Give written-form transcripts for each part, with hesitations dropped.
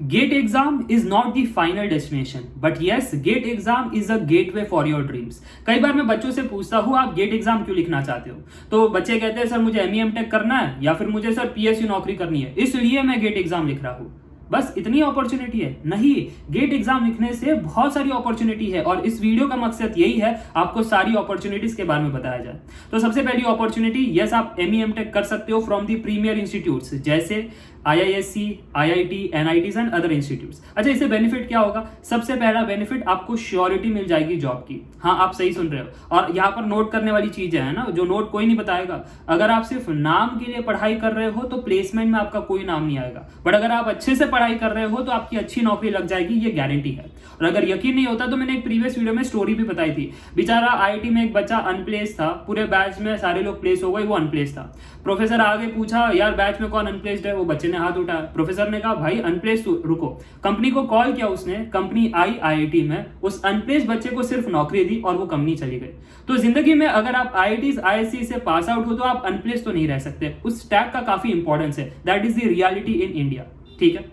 Gate exam is not the final destination but yes GATE exam is a gateway for your dreams. कई बार मैं बच्चों से पूछता हूँ आप गेट एग्जाम क्यों लिखना चाहते हो, तो बच्चे कहते हैं सर मुझे एमई एमटेक करना है या फिर मुझे सर पीएसयू नौकरी करनी है इसलिए मैं गेट एग्जाम लिख रहा हूँ। बस इतनी अपॉर्चुनिटी है? नहीं, गेट एग्जाम लिखने से बहुत सारी अपॉर्चुनिटी है और इस वीडियो का मकसद यही है आपको सारी अपॉर्चुनिटीज के बारे में बताया जाए। तो सबसे पहली अपॉर्चुनिटी, यस आप एमई एमटेक कर सकते हो फ्रॉम दी प्रीमियर इंस्टीट्यूट्स जैसे IISc, IIT, NITs and other institutes. अच्छा, इससे बेनिफिट क्या होगा? सबसे पहला बेनिफिट आपको श्योरिटी मिल जाएगी जॉब की। हाँ, आप सही सुन रहे हो और यहाँ पर नोट करने वाली चीजें है ना जो नोट कोई नहीं बताएगा। अगर आप सिर्फ नाम के लिए पढ़ाई कर रहे हो तो प्लेसमेंट में आपका कोई नाम नहीं आएगा, बट अगर आप अच्छे से पढ़ाई कर रहे हो तो आपकी अच्छी नौकरी लग जाएगी, ये गारंटी है। और अगर यकीन नहीं होता तो मैंने एक प्रीवियस वीडियो में स्टोरी भी बताई थी। बेचारा IIT में एक बच्चा अनप्लेस था, पूरे बैच में सारे लोग प्लेस हो गए, वो अनप्लेस था। प्रोफेसर आगे पूछा यार बैच में कौन अनप्लेस्ड है, वो बच्चे ने हाथ उठाया। प्रोफेसर ने कहा भाई अनप्लेस्ड रुको। कंपनी को कॉल किया उसने, कंपनी आई IIT में, उस अनप्लेस्ड बच्चे को सिर्फ नौकरी दी और वो कंपनी चली गई। तो जिंदगी में अगर आप IITs IISc से पास आउट हो तो आप अनप्लेस्ड तो नहीं रह सकते। उस टैग का काफी इंपॉर्टेंस है, that is the reality in India. ठीक है,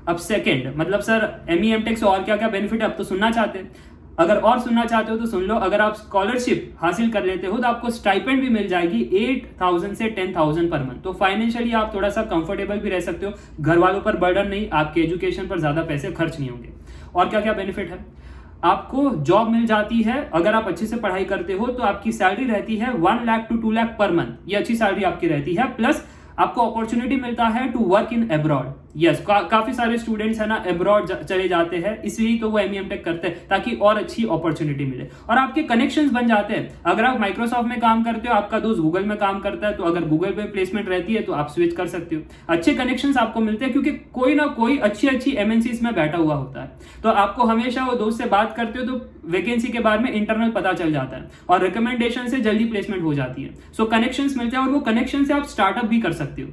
अब सेकेंड मतलब सर एमई एमटेक से और क्या क्या बेनिफिट है, अब तो सुनना चाहते हैं। अगर और सुनना चाहते हो तो सुन लो। अगर आप स्कॉलरशिप हासिल कर लेते हो तो आपको स्टाइपेंड भी मिल जाएगी 8,000 से 10,000 पर मंथ। तो फाइनेंशियली आप थोड़ा सा कंफर्टेबल भी रह सकते हो, घर वालों पर बर्डन नहीं, आपके एजुकेशन पर ज्यादा पैसे खर्च नहीं होंगे। और क्या क्या बेनिफिट है? आपको जॉब मिल जाती है, अगर आप अच्छे से पढ़ाई करते हो तो आपकी सैलरी रहती है 1 lakh to 2 lakh per month. ये अच्छी सैलरी आपकी रहती है, प्लस आपको अपॉर्चुनिटी मिलता है to work in abroad. Yes, काफी सारे स्टूडेंट्स है ना अब्रॉड चले जाते हैं, इसलिए तो वो एमई एमटेक करते हैं ताकि और अच्छी अपॉर्चुनिटी मिले और आपके कनेक्शंस बन जाते हैं। अगर आप माइक्रोसॉफ्ट में काम करते हो, आपका दोस्त गूगल में काम करता है, तो अगर गूगल पे प्लेसमेंट रहती है तो आप स्विच कर सकते हो। अच्छे कनेक्शंस आपको मिलते हैं क्योंकि कोई ना कोई अच्छी MNCs में बैठा हुआ होता है, तो आपको हमेशा वो दोस्त से बात करते हो तो वैकेंसी के बारे में इंटरनल पता चल जाता है और रिकमेंडेशन से जल्दी प्लेसमेंट हो जाती है। सो कनेक्शंस मिलते हैं और वो कनेक्शन से आप स्टार्टअप भी कर सकते हो।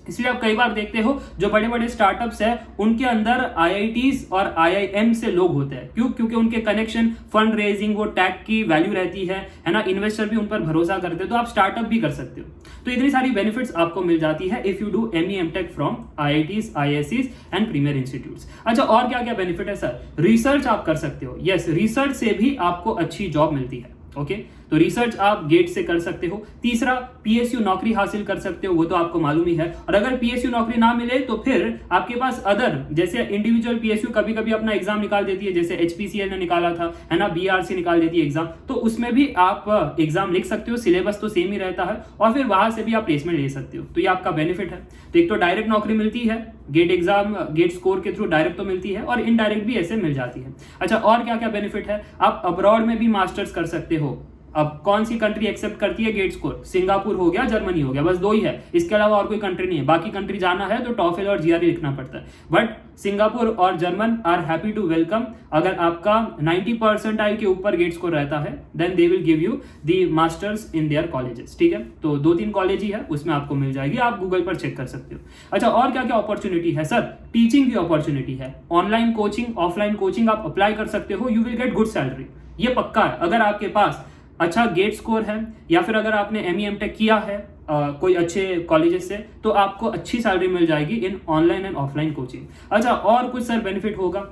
इसलिए आप कई बार देखते हो जो बड़े बड़े स्टार्टअप्स हैं उनके अंदर IITs और IIM से लोग होते हैं। क्यों? क्योंकि उनके कनेक्शन, फंड रेजिंग, वो टैग की वैल्यू रहती है ना, इन्वेस्टर भी उन पर भरोसा करते हैं, तो आप स्टार्टअप भी कर सकते हो। तो इतनी सारी बेनिफिट्स आपको मिल जाती है if you do ME MTech from IITs, IIScs and premier institutes. अच्छा, और क्या क्या बेनिफिट है सर? रिसर्च आप कर सकते हो। यस, रिसर्च से भी आपको अच्छी जॉब मिलती है। ओके, तो रिसर्च आप गेट से कर सकते हो। तीसरा, PSU नौकरी हासिल कर सकते हो, वो तो आपको मालूम ही है। और अगर PSU नौकरी ना मिले तो फिर आपके पास अदर, जैसे इंडिविजुअल PSU कभी कभी अपना एग्जाम निकाल देती है, जैसे HPCL ने निकाला था, है ना, BRC निकाल देती है एग्जाम, तो उसमें भी आप एग्जाम लिख सकते हो, सिलेबस तो सेम ही रहता है और फिर वहां से भी आप प्लेसमेंट ले सकते हो। तो ये आपका बेनिफिट है। तो एक तो डायरेक्ट नौकरी मिलती है, गेट एग्जाम गेट स्कोर के थ्रू डायरेक्ट तो मिलती है और इनडायरेक्ट भी ऐसे मिल जाती है। अच्छा, और क्या क्या बेनिफिट है? आप अब्रॉड में भी मास्टर्स कर सकते हो। अब कौन सी कंट्री एक्सेप्ट करती है गेट स्कोर? सिंगापुर हो गया, जर्मनी हो गया, बस दो ही है, इसके अलावा और कोई कंट्री नहीं है। बाकी कंट्री जाना है तो टॉफेल और GRE लिखना पड़ता है, बट सिंगापुर और German are happy to welcome. अगर आपका 90% के ऊपर गेट स्कोर रहता है then they will give you the masters in their colleges. ठीक है, तो 2-3 कॉलेज ही है, उसमें आपको मिल जाएगी, आप गूगल पर चेक कर सकते हो। अच्छा, और क्या क्या अपॉर्चुनिटी है सर? टीचिंग की अपॉर्चुनिटी है, ऑनलाइन कोचिंग, ऑफलाइन कोचिंग आप अप्लाई कर सकते हो, you will get good salary. ये पक्का है। अगर आपके पास अच्छा गेट स्कोर है या फिर अगर आपने एमई एमटेक किया है कोई अच्छे कॉलेजेस से, तो आपको अच्छी सैलरी मिल जाएगी इन ऑनलाइन एंड ऑफलाइन कोचिंग। अच्छा, और कुछ सर बेनिफिट होगा?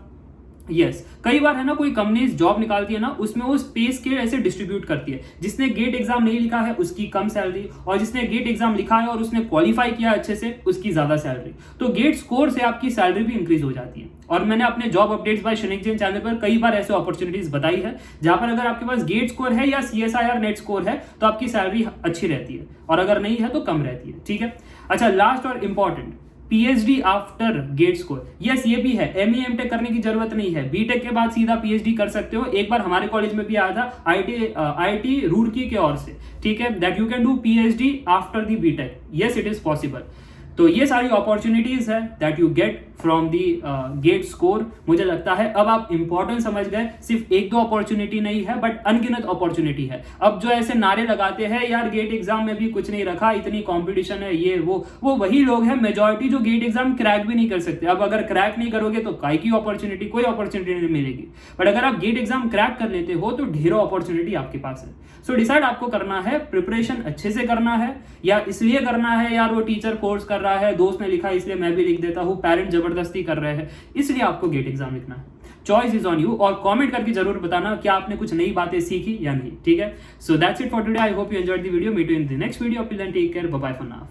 यस, कई बार है ना कोई कंपनीज जॉब निकालती है ना, उसमें वो स्पेस के ऐसे डिस्ट्रीब्यूट करती है। जिसने गेट एग्जाम नहीं लिखा है उसकी कम सैलरी, और जिसने गेट एग्जाम लिखा है और उसने क्वालिफाई किया अच्छे से उसकी ज्यादा सैलरी। तो गेट स्कोर से आपकी सैलरी भी इंक्रीज हो जाती है। और मैंने अपने job updates by Shanik Jain channel पर कई बार ऐसे अपॉर्चुनिटीज बताई है जहां पर अगर आपके पास गेट स्कोर है या CSIR नेट स्कोर है तो आपकी सैलरी अच्छी रहती है, और अगर नहीं है तो कम रहती है। ठीक है, अच्छा, लास्ट और important, PhD after GATE score. Yes, ये भी है, एमई एमटेक करने की जरूरत नहीं है, बीटेक के बाद सीधा PhD कर सकते हो। एक बार हमारे कॉलेज में भी आया था IIT रुड़की के ओर से, ठीक है, that you can do PhD after the BTech. Yes, it is possible. तो ये सारी अपॉर्चुनिटीज है that you get from the GATE score. मुझे लगता है अब आप इंपॉर्टेंट समझ गए, सिर्फ 1-2 अपॉर्चुनिटी नहीं है बट अनगिनत अपॉर्चुनिटी है। अब जो ऐसे नारे लगाते हैं यार गेट एग्जाम में भी कुछ नहीं रखा, इतनी कंपटीशन है, ये वो वही लोग हैं मेजॉरिटी जो गेट एग्जाम क्रैक भी नहीं कर सकते। अब अगर क्रैक नहीं करोगे तो काय की अपॉर्चुनिटी, कोई अपॉर्चुनिटी नहीं मिलेगी। बट अगर आप गेट एग्जाम क्रैक कर लेते हो तो ढेरों अपॉर्चुनिटी आपके पास है। सो डिसाइड आपको करना है, प्रिपरेशन अच्छे से करना है या इसलिए करना है यार वो टीचर फोर्स कर रहा रहा है, दोस्त ने लिखा इसलिए मैं भी लिख देता हूँ, पेरेंट जबरदस्ती कर रहे हैं, इसलिए आपको गेट एग्जाम लिखना है। Choice is on you. और कमेंट करके जरूर बताना कि आपने कुछ नई बातें सीखी या नहीं, ठीक है। So that's it for today. I hope you enjoyed the video. Meet you in the next video. Till then take care, bye bye for now.